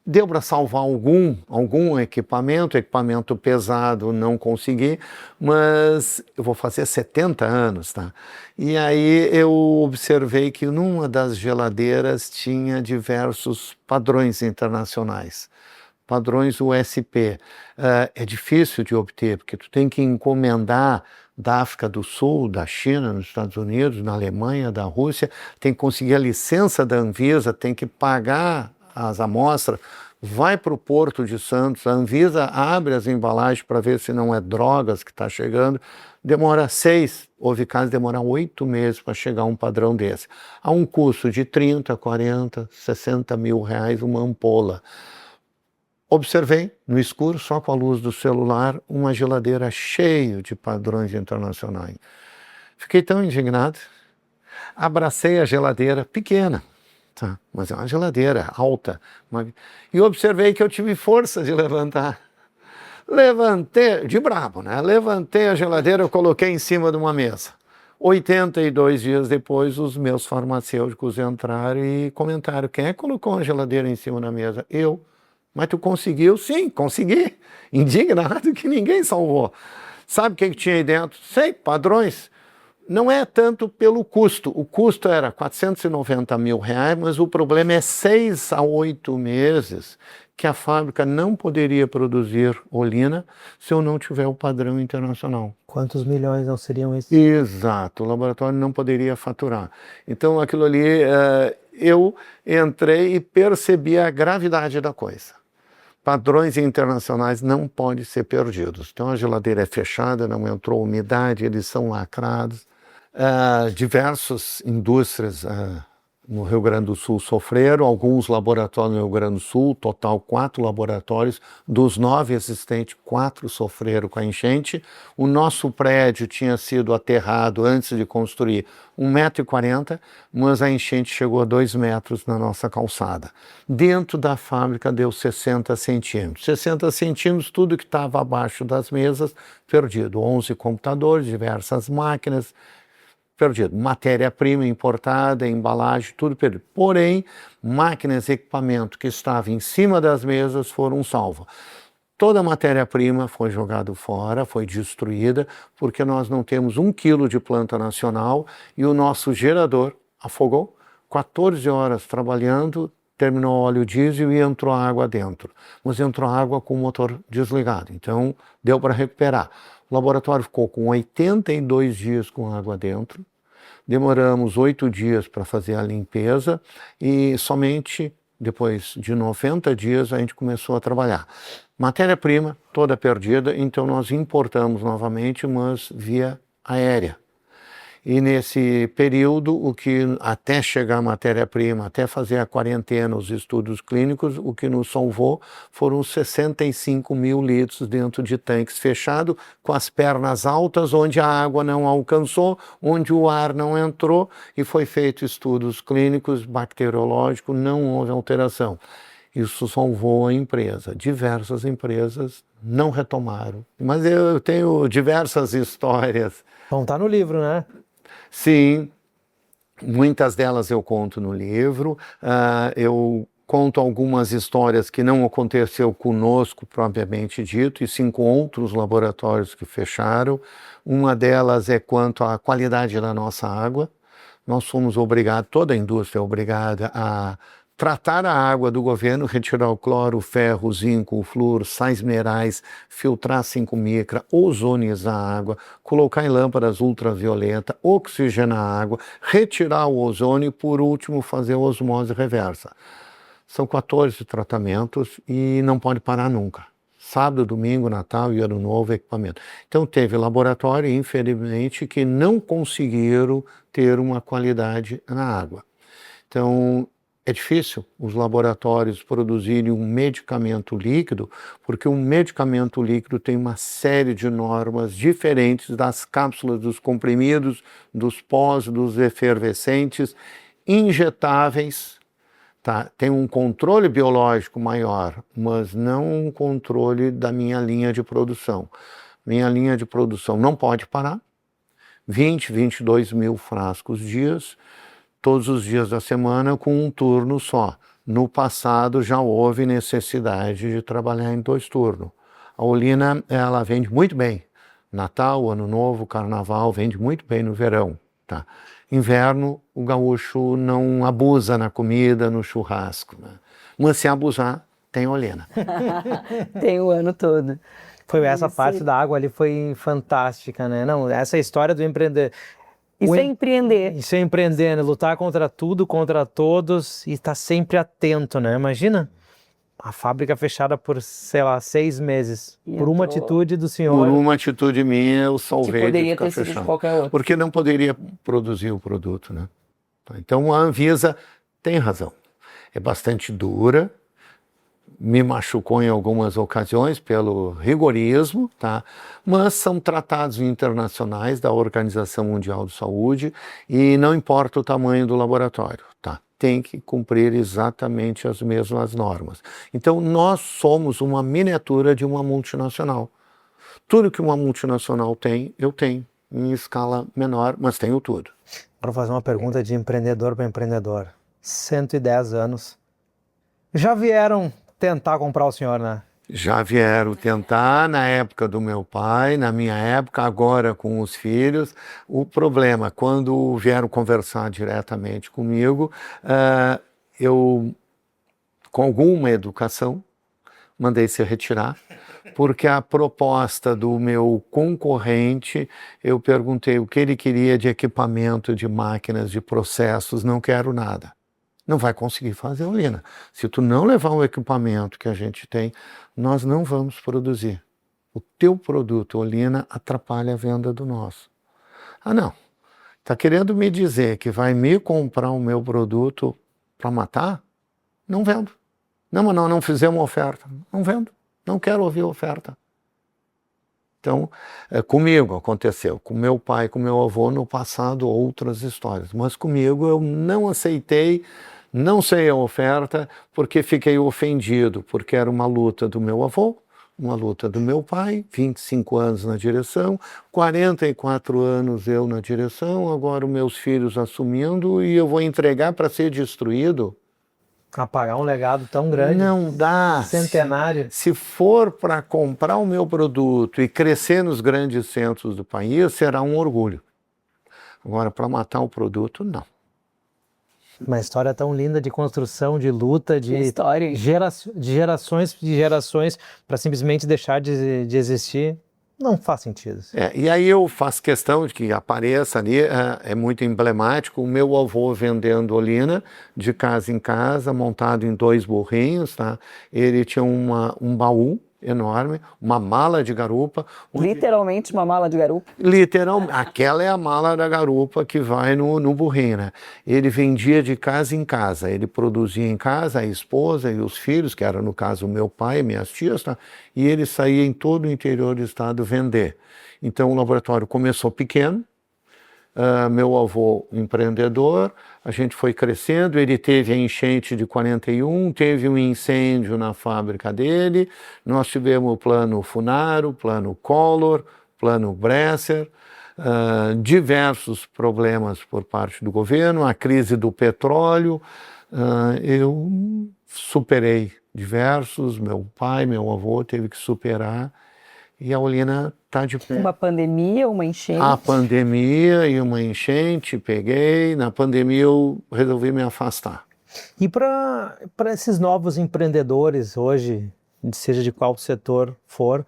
Deu para salvar algum equipamento pesado não consegui, mas eu vou fazer 70 anos, tá? E aí eu observei que numa das geladeiras tinha diversos padrões internacionais. Padrões USP. É difícil de obter, porque tu tem que encomendar da África do Sul, da China, nos Estados Unidos, na Alemanha, da Rússia, tem que conseguir a licença da Anvisa, tem que pagar as amostras, vai para o Porto de Santos, a Anvisa abre as embalagens para ver se não é drogas que está chegando, demora 6, houve casos de demorar 8 meses para chegar a um padrão desse. A um custo de 30, 40, 60 mil reais uma ampola. Observei, no escuro, só com a luz do celular, uma geladeira cheia de padrões internacionais. Fiquei tão indignado, abracei a geladeira pequena, tá? Mas é uma geladeira alta, e observei que eu tive força de levantar. Levantei, de brabo, né? Levantei a geladeira, eu coloquei em cima de uma mesa. 82 dias depois, os meus farmacêuticos entraram e comentaram: quem é que colocou a geladeira em cima da mesa? Eu. Mas tu conseguiu? Sim, consegui. Indignado que ninguém salvou. Sabe o que tinha aí dentro? Sei, padrões. Não é tanto pelo custo. O custo era 490 mil reais, mas o problema é 6 a 8 meses que a fábrica não poderia produzir Olina se eu não tiver o padrão internacional. Quantos milhões não seriam esses? Exato, o laboratório não poderia faturar. Então aquilo ali, eu entrei e percebi a gravidade da coisa. Padrões internacionais não podem ser perdidos. Então a geladeira é fechada, não entrou umidade, eles são lacrados. Diversas indústrias no Rio Grande do Sul sofreram, alguns laboratórios no Rio Grande do Sul, total 4 laboratórios, dos 9 existentes, 4 sofreram com a enchente. O nosso prédio tinha sido aterrado antes de construir 1,40 m, mas a enchente chegou a 2 metros na nossa calçada. Dentro da fábrica deu 60 centímetros. 60 centímetros, tudo que estava abaixo das mesas, perdido. 11 computadores, diversas máquinas, perdido. Matéria-prima importada, embalagem, tudo perdido. Porém, máquinas e equipamento que estavam em cima das mesas foram salvos. Toda a matéria-prima foi jogada fora, foi destruída, porque nós não temos 1 quilo de planta nacional e o nosso gerador afogou. 14 horas trabalhando, terminou o óleo diesel e entrou água dentro. Mas entrou água com o motor desligado, então deu para recuperar. O laboratório ficou com 82 dias com água dentro, demoramos 8 dias para fazer a limpeza e somente depois de 90 dias a gente começou a trabalhar. Matéria-prima toda perdida, então nós importamos novamente, mas via aérea. E nesse período, o que até chegar a matéria-prima, até fazer a quarentena, os estudos clínicos, o que nos salvou foram 65 mil litros dentro de tanques fechados, com as pernas altas, onde a água não alcançou, onde o ar não entrou, e foi feito estudos clínicos, bacteriológicos, não houve alteração. Isso salvou a empresa. Diversas empresas não retomaram. Mas eu tenho diversas histórias. Então tá no livro, né? Sim, muitas delas eu conto no livro. Eu conto algumas histórias que não aconteceu conosco, propriamente dito, e sim com outros laboratórios que fecharam. Uma delas é quanto à qualidade da nossa água. Nós fomos obrigados, toda a indústria é obrigada a tratar a água do governo, retirar o cloro, o ferro, o zinco, o flúor, sais minerais, filtrar 5 micra, ozonizar a água, colocar em lâmpadas ultravioleta, oxigenar a água, retirar o ozônio e, por último, fazer a osmose reversa. São 14 tratamentos e não pode parar nunca. Sábado, domingo, Natal e Ano Novo, equipamento. Então teve laboratório, infelizmente, que não conseguiram ter uma qualidade na água. Então, é difícil os laboratórios produzirem um medicamento líquido, porque um medicamento líquido tem uma série de normas diferentes das cápsulas, dos comprimidos, dos pós, dos efervescentes, injetáveis, tá? Tem um controle biológico maior, mas não um controle da minha linha de produção. Minha linha de produção não pode parar, 22 mil frascos dias, todos os dias da semana com um turno só. No passado já houve necessidade de trabalhar em 2 turnos. A Olina, ela vende muito bem. Natal, Ano Novo, Carnaval, vende muito bem no verão. Tá? Inverno, o gaúcho não abusa na comida, no churrasco. Né? Mas se abusar, tem Olina. Tem o ano todo. Foi essa parte da água ali foi fantástica, né? Não, essa história do empreender. Isso é empreender. Isso é empreender, né? Lutar contra tudo, contra todos e estar sempre atento, né? Imagina a fábrica fechada por, sei lá, 6 meses. E por uma entrou- atitude do senhor. Por uma atitude minha, eu Que salvei de poderia ficar ter sido de fechado. qualquer outro. Porque não poderia produzir o produto, né? Então a Anvisa tem razão. É bastante dura, me machucou em algumas ocasiões pelo rigorismo, tá? Mas são tratados internacionais da Organização Mundial de Saúde e não importa o tamanho do laboratório, tá? Tem que cumprir exatamente as mesmas normas. Então nós somos uma miniatura de uma multinacional. Tudo que uma multinacional tem, eu tenho, em escala menor, mas tenho tudo. Vou fazer uma pergunta de empreendedor para empreendedor. 110 anos. Já vieram tentar comprar o senhor, né? Já vieram tentar na época do meu pai, na minha época, agora com os filhos. O problema, quando vieram conversar diretamente comigo, eu, com alguma educação, mandei se retirar, porque a proposta do meu concorrente, eu perguntei o que ele queria de equipamento, de máquinas, de processos, não quero nada. Não vai conseguir fazer Olina. Se tu não levar o equipamento que a gente tem, nós não vamos produzir. O teu produto, Olina, atrapalha a venda do nosso. Ah, não. Está querendo me dizer que vai me comprar o meu produto para matar? Não vendo. Não, mas nós não fizemos oferta. Não vendo. Não quero ouvir oferta. Então, comigo aconteceu, com meu pai, com meu avô, no passado, outras histórias. Mas comigo eu não aceitei, não sei a oferta, porque fiquei ofendido, porque era uma luta do meu avô, uma luta do meu pai, 25 anos na direção, 44 anos eu na direção, agora os meus filhos assumindo e eu vou entregar para ser destruído. Apagar um legado tão grande. Não dá. Centenário. Se for para comprar o meu produto e crescer nos grandes centros do país, será um orgulho. Agora, para matar o produto, não. Uma história tão linda de construção, de luta, de História, hein? de gerações para simplesmente deixar de existir, não faz sentido. E aí eu faço questão de que apareça ali, é muito emblemático, o meu avô vendendo Olina de casa em casa, montado em 2 burrinhos, tá? Ele tinha um baú enorme, uma mala de garupa. Literalmente uma mala de garupa. Literalmente, aquela é a mala da garupa que vai no burrinho, né? Ele vendia de casa em casa, ele produzia em casa, a esposa e os filhos, que era no caso o meu pai e minhas tias, tá? E ele saía em todo o interior do estado vender. Então o laboratório começou pequeno, meu avô empreendedor, a gente foi crescendo, ele teve a enchente de 41, teve um incêndio na fábrica dele, nós tivemos o plano Funaro, plano Collor, plano Bresser, diversos problemas por parte do governo, a crise do petróleo, eu superei diversos, meu pai, meu avô teve que superar, e a Olina está de pé. Uma pandemia, uma enchente. A pandemia e uma enchente, peguei. Na pandemia eu resolvi me afastar. E para esses novos empreendedores hoje, seja de qual setor for,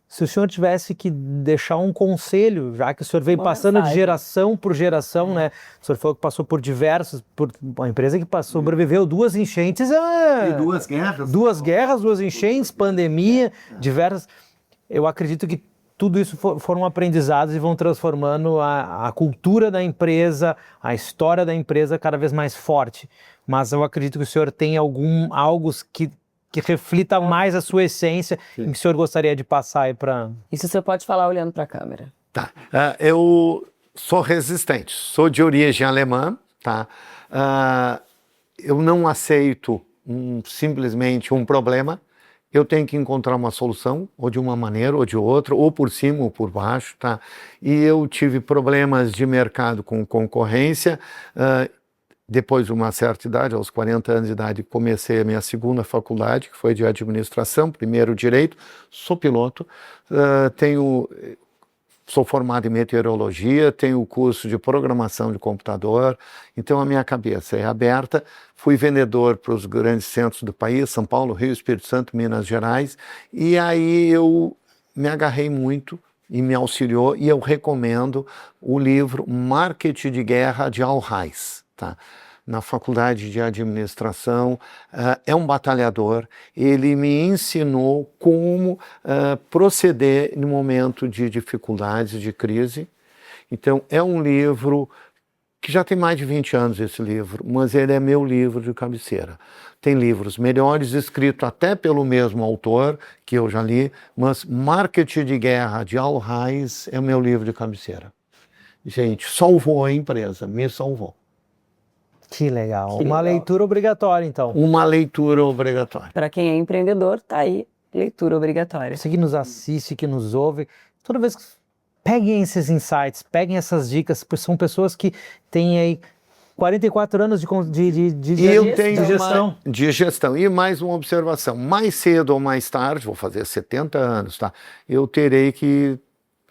se o senhor tivesse que deixar um conselho, já que o senhor veio passando de geração por geração, né? O senhor falou que passou por uma empresa que sobreviveu 2 enchentes. E 2 guerras. 2 guerras, 2 enchentes, pandemia, diversas. Eu acredito que tudo isso foram aprendizados e vão transformando a cultura da empresa, a história da empresa cada vez mais forte. Mas eu acredito que o senhor tem algo que reflita mais a sua essência e que o senhor gostaria de passar aí para... Isso você pode falar olhando para a câmera. Tá. Eu sou resistente, sou de origem alemã, tá? Eu não aceito simplesmente um problema. Eu tenho que encontrar uma solução, ou de uma maneira ou de outra, ou por cima ou por baixo, tá? E eu tive problemas de mercado com concorrência. Depois de uma certa idade, aos 40 anos de idade, comecei a minha segunda faculdade, que foi de administração, primeiro direito, sou piloto, sou formado em meteorologia, tenho curso de programação de computador, então a minha cabeça é aberta. Fui vendedor para os grandes centros do país, São Paulo, Rio, Espírito Santo, Minas Gerais, e aí eu me agarrei muito e me auxiliou, e eu recomendo o livro Marketing de Guerra de Al Rais, tá? Na faculdade de administração, é um batalhador, ele me ensinou como proceder no momento de dificuldades, de crise. Então é um livro que já tem mais de 20 anos esse livro, mas ele é meu livro de cabeceira. Tem livros melhores, escritos até pelo mesmo autor, que eu já li, mas Marketing de Guerra de Al Rais é o meu livro de cabeceira. Gente, salvou a empresa, me salvou. Que legal. Uma leitura obrigatória, então. Uma leitura obrigatória. Para quem é empreendedor, tá aí, leitura obrigatória. Você que nos assiste, que nos ouve, toda vez que peguem esses insights, peguem essas dicas, porque são pessoas que têm aí 44 anos de gestão. De gestão. E mais uma observação, mais cedo ou mais tarde, vou fazer 70 anos, tá? Eu terei que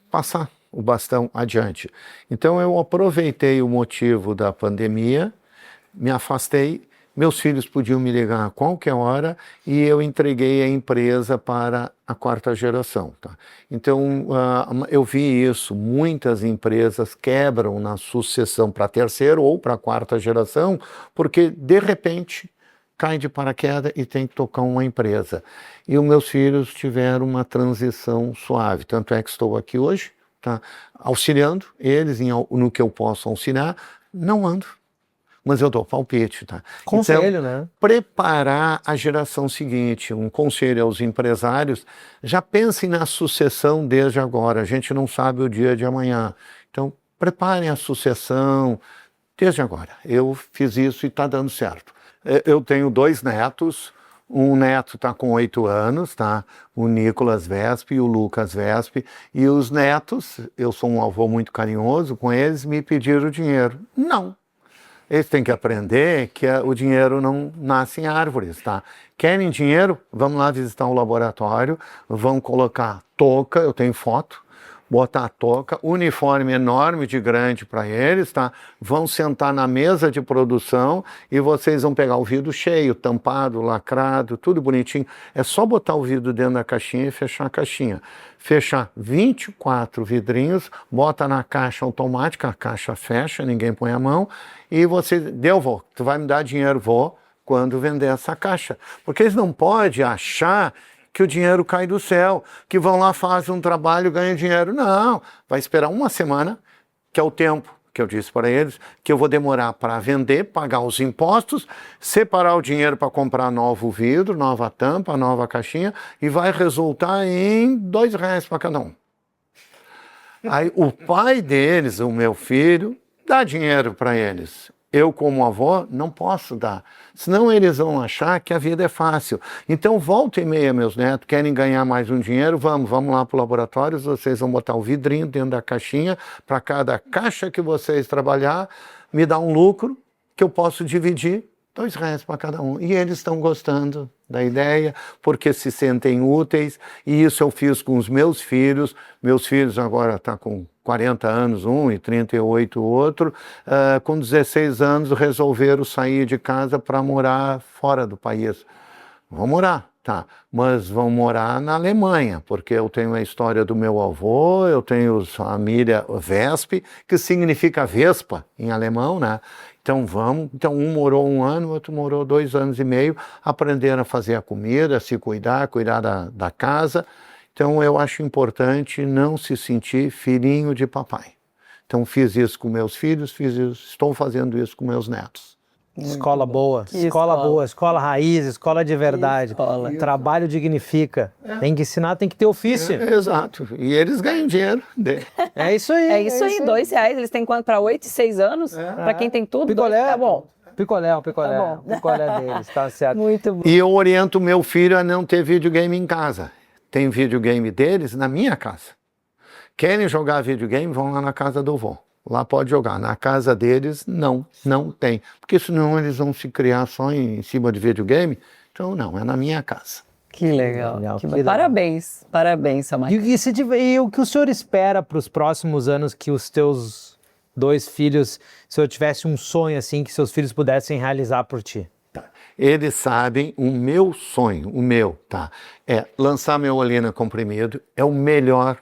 passar o bastão adiante. Então eu aproveitei o motivo da pandemia, me afastei, meus filhos podiam me ligar a qualquer hora e eu entreguei a empresa para a 4ª geração. Tá? Então, eu vi isso, muitas empresas quebram na sucessão para a 3ª ou para a 4ª geração, porque, de repente, cai de paraquedas e tem que tocar uma empresa. E os meus filhos tiveram uma transição suave, tanto é que estou aqui hoje, tá? Auxiliando eles no que eu posso auxiliar, não ando. Mas eu dou palpite, tá? Conselho, então, né? Preparar a geração seguinte, um conselho aos empresários, já pensem na sucessão desde agora, a gente não sabe o dia de amanhã. Então, preparem a sucessão desde agora. Eu fiz isso e está dando certo. Eu tenho 2 netos, um neto está com 8 anos, tá? O Nicolas Vesp e o Lucas Vesp, e os netos, eu sou um avô muito carinhoso com eles, me pediram dinheiro. Não. Eles têm que aprender que o dinheiro não nasce em árvores, tá? Querem dinheiro? Vamos lá visitar o laboratório, vão colocar touca, eu tenho foto, botar a touca, uniforme enorme de grande para eles, tá? Vão sentar na mesa de produção e vocês vão pegar o vidro cheio, tampado, lacrado, tudo bonitinho. É só botar o vidro dentro da caixinha e fechar a caixinha. Fechar 24 vidrinhos, bota na caixa automática, a caixa fecha, ninguém põe a mão, e você, deu, vô, tu vai me dar dinheiro, vô, quando vender essa caixa. Porque eles não podem achar que o dinheiro cai do céu, que vão lá, fazem um trabalho e ganham dinheiro. Não, vai esperar uma semana, que é o tempo que eu disse para eles, que eu vou demorar para vender, pagar os impostos, separar o dinheiro para comprar novo vidro, nova tampa, nova caixinha, e vai resultar em R$2 para cada um. Aí o pai deles, o meu filho, dá dinheiro para eles. Eu, como avó, não posso dar. Senão eles vão achar que a vida é fácil. Então, volta e meia, meus netos, querem ganhar mais um dinheiro? Vamos lá para o laboratório, vocês vão botar o vidrinho dentro da caixinha, para cada caixa que vocês trabalhar, me dá um lucro que eu posso dividir, R$2 para cada um. E eles estão gostando da ideia, porque se sentem úteis, e isso eu fiz com os meus filhos. Meus filhos agora estão com 40 anos um e 38 o outro, com 16 anos resolveram sair de casa para morar fora do país. Vão morar, tá, mas vão morar na Alemanha, porque eu tenho a história do meu avô, eu tenho a família Vesp, que significa Vespa em alemão, né? Então um morou 1 ano, o outro morou 2 anos e meio, aprenderam a fazer a comida, a se cuidar da casa. Então eu acho importante não se sentir filhinho de papai. Então fiz isso com meus filhos, estou fazendo isso com meus netos. Escola boa, escola boa, escola raiz, escola de verdade. Escola. Trabalho dignifica. Tem que ensinar, tem que ter ofício. Exato. E eles ganham dinheiro. É isso aí. É isso aí, R$2. Eles têm quanto para 8 e 6 anos? Para quem tem tudo, picolé, tá bom. Picolé. Tá bom. Picolé deles, tá certo. Muito bom. E eu oriento meu filho a não ter videogame em casa. Tem videogame deles na minha casa. Querem jogar videogame, vão lá na casa do vô. Lá pode jogar. Na casa deles, não tem. Porque senão eles vão se criar só em cima de videogame. Então, não, é na minha casa. Que legal. Parabéns, Samar. E o que o senhor espera para os próximos anos que os teus 2 filhos, se eu tivesse um sonho assim, que seus filhos pudessem realizar por ti? Eles sabem o meu sonho, tá? É lançar meu Ollina comprimido, é o melhor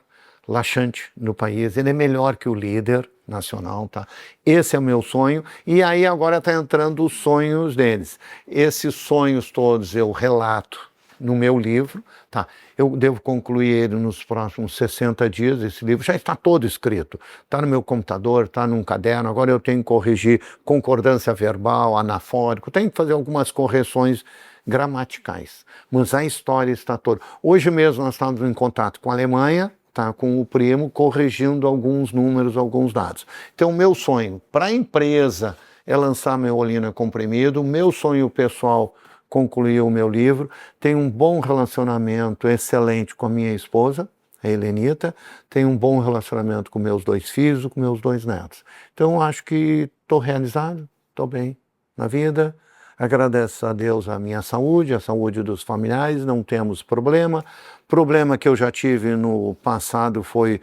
laxante no país, ele é melhor que o líder nacional, tá? Esse é o meu sonho, e aí agora está entrando os sonhos deles. Esses sonhos todos eu relato no meu livro, tá? Eu devo concluir ele nos próximos 60 dias, esse livro já está todo escrito, está no meu computador, está num caderno, agora eu tenho que corrigir concordância verbal, anafórico, tenho que fazer algumas correções gramaticais, mas a história está toda. Hoje mesmo nós estamos em contato com a Alemanha, tá, com o primo, corrigindo alguns números, alguns dados. Então, o meu sonho para a empresa é lançar meu Ollina comprimido, o meu sonho pessoal concluir o meu livro, tenho um bom relacionamento excelente com a minha esposa, a Helenita, tenho um bom relacionamento com meus 2 filhos e com meus 2 netos. Então, acho que estou realizado, estou bem na vida, agradeço a Deus a minha saúde, a saúde dos familiares, não temos problema. Problema que eu já tive no passado foi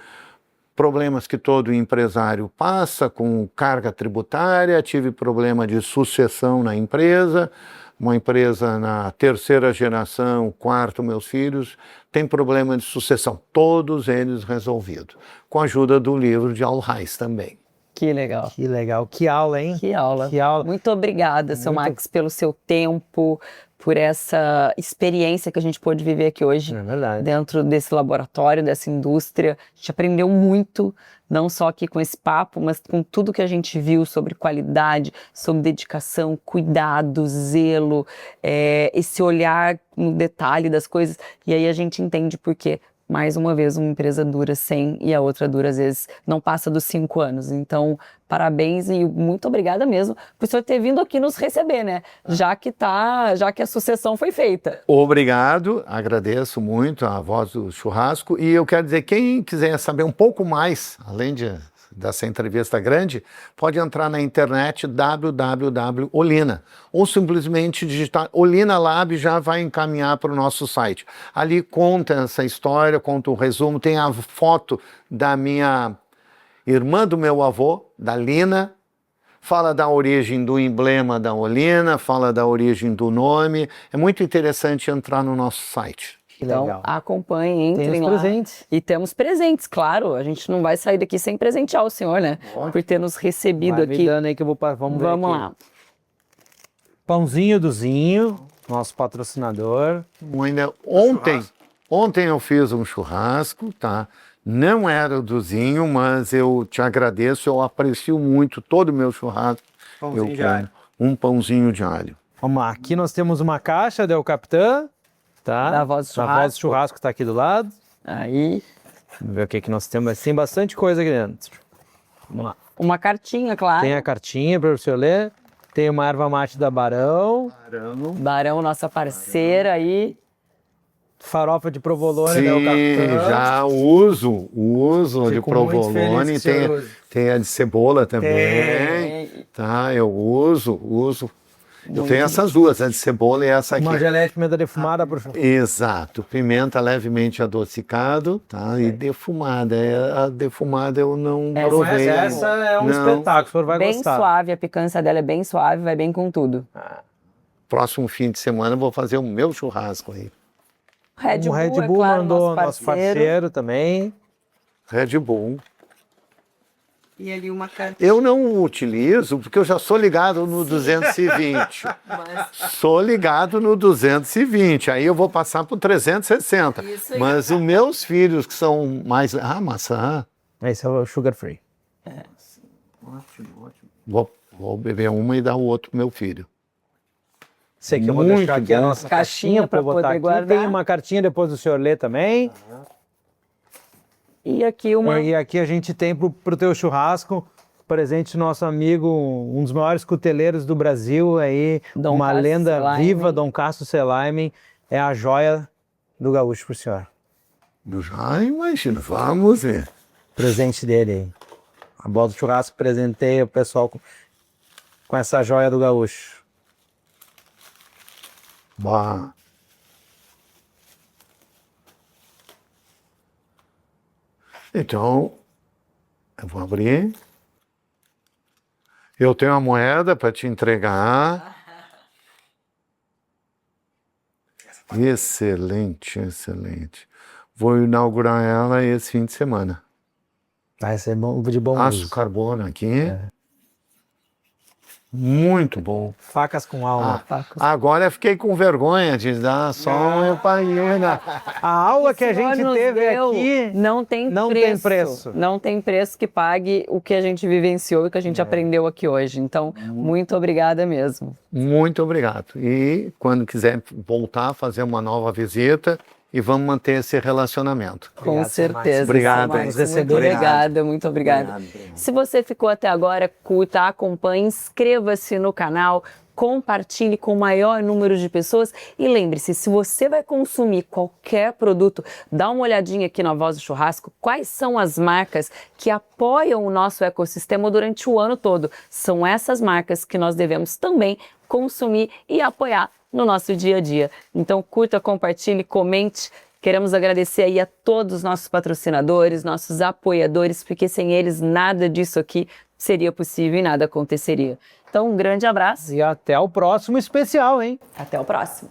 problemas que todo empresário passa com carga tributária, tive problema de sucessão na empresa, uma empresa na 3ª geração, 4º, meus filhos, tem problema de sucessão, todos eles resolvidos, com a ajuda do livro de Al-Rais também. Que legal. Que legal. Que aula, hein? Que aula. Muito obrigada, seu Max, pelo seu tempo, por essa experiência que a gente pôde viver aqui hoje, dentro desse laboratório, dessa indústria. A gente aprendeu muito, não só aqui com esse papo, mas com tudo que a gente viu sobre qualidade, sobre dedicação, cuidado, zelo, esse olhar no detalhe das coisas. E aí a gente entende por quê. Mais uma vez, uma empresa dura 100 e a outra dura, às vezes, não passa dos 5 anos. Então, parabéns e muito obrigada mesmo por o senhor ter vindo aqui nos receber, né? Já que a sucessão foi feita. Obrigado, agradeço muito a Voz do Churrasco. E eu quero dizer, quem quiser saber um pouco mais, além de dessa entrevista grande, pode entrar na internet www.olina ou simplesmente digitar Olina Lab, já vai encaminhar para o nosso site. Ali conta essa história, conta o resumo, tem a foto da minha irmã do meu avô, da Lina, fala da origem do emblema da Olina, fala da origem do nome. É muito interessante entrar no nosso site. Então, legal. acompanhem, entrem Tem os lá. presentes. E temos presentes, claro. A gente não vai sair daqui sem presentear o senhor, né? Por ter nos recebido Vai me aqui. dando aí que eu vou vamos ver Vamos aqui. lá. Pãozinho do Zinho, nosso patrocinador. Ontem eu fiz um churrasco, tá? Não era do Zinho, mas eu te agradeço, eu aprecio muito todo o meu churrasco. Pãozinho eu de alho. como um pãozinho de alho. Vamos lá, aqui nós temos uma caixa del Capitã, tá? Da Voz do Da Voz do Churrasco. Churrasco está aqui do lado. Aí, Vamos ver o que nós temos. Tem bastante coisa aqui dentro. Vamos lá. uma cartinha, claro. Tem a cartinha para o senhor ler. Tem uma erva mate da Barão. Barão, nossa parceira aí. Farofa de provolone Sim, del Capitã. já uso de Fico muito feliz provolone, que o senhor use. tem a de cebola também, Tem. tá? Eu uso. Eu tenho essas duas, a de cebola e essa aqui. Uma geleia de pimenta defumada pro Exato, pimenta levemente adocicado, tá? E defumada. A defumada eu não provei. Essa é um Não. espetáculo, o senhor vai Bem gostar. suave, a picância dela é bem suave, vai bem com tudo. Próximo fim de semana eu vou fazer o meu churrasco aí. Red O Red Bull, Bull é claro, mandou nosso parceiro também. Red Bull. E ali uma cartinha. Eu não utilizo porque eu já sou ligado no 220. Sou ligado no 220. Aí eu vou passar para o 360. Isso aí. Mas os meus filhos que são mais... Ah, maçã. Esse é o sugar free. Vou beber uma e dar o outro pro meu filho. Sei que eu vou Muito deixar aqui a bom. nossa Caixinha caixinha para pra botar poder aqui. guardar. Tem uma cartinha depois do senhor ler também. E aqui uma... E aqui a gente tem pro teu churrasco, presente do nosso amigo, um dos maiores cuteleiros do Brasil, aí, Dom uma Cássio lenda Selaimen. viva, Dom Cássio Selaimen, é a joia do gaúcho pro senhor. Eu já imagino. Vamos ver. Presente dele aí. A bola do churrasco presenteia o pessoal com essa joia do gaúcho. Bah. Então, eu vou abrir. Eu tenho uma moeda para te entregar. Excelente, excelente. Vou inaugurar ela esse fim de semana. Vai ser bom, de bom Aço uso. carbono aqui. Muito bom. Facas com alma. Agora eu fiquei com vergonha de dar só um empainha. A aula que a O senhor gente nos teve deu, aqui não tem não preço. tem preço. Não tem preço que pague o que a gente vivenciou e que a gente aprendeu aqui hoje. Então, muito obrigada mesmo. Muito obrigado. E quando quiser voltar, fazer uma nova visita e vamos manter esse relacionamento. Com certeza. Obrigado, Samar. hein? Muito obrigada, muito obrigada. Se você ficou até agora, curta, acompanhe, inscreva-se no canal, compartilhe com o maior número de pessoas e lembre-se, se você vai consumir qualquer produto, dá uma olhadinha aqui na Voz do Churrasco, quais são as marcas que apoiam o nosso ecossistema durante o ano todo. São essas marcas que nós devemos também consumir e apoiar no nosso dia a dia. Então curta, compartilhe, comente. Queremos agradecer aí a todos os nossos patrocinadores, nossos apoiadores, porque sem eles nada disso aqui seria possível e nada aconteceria. Então um grande abraço e até o próximo especial, hein? e até o próximo.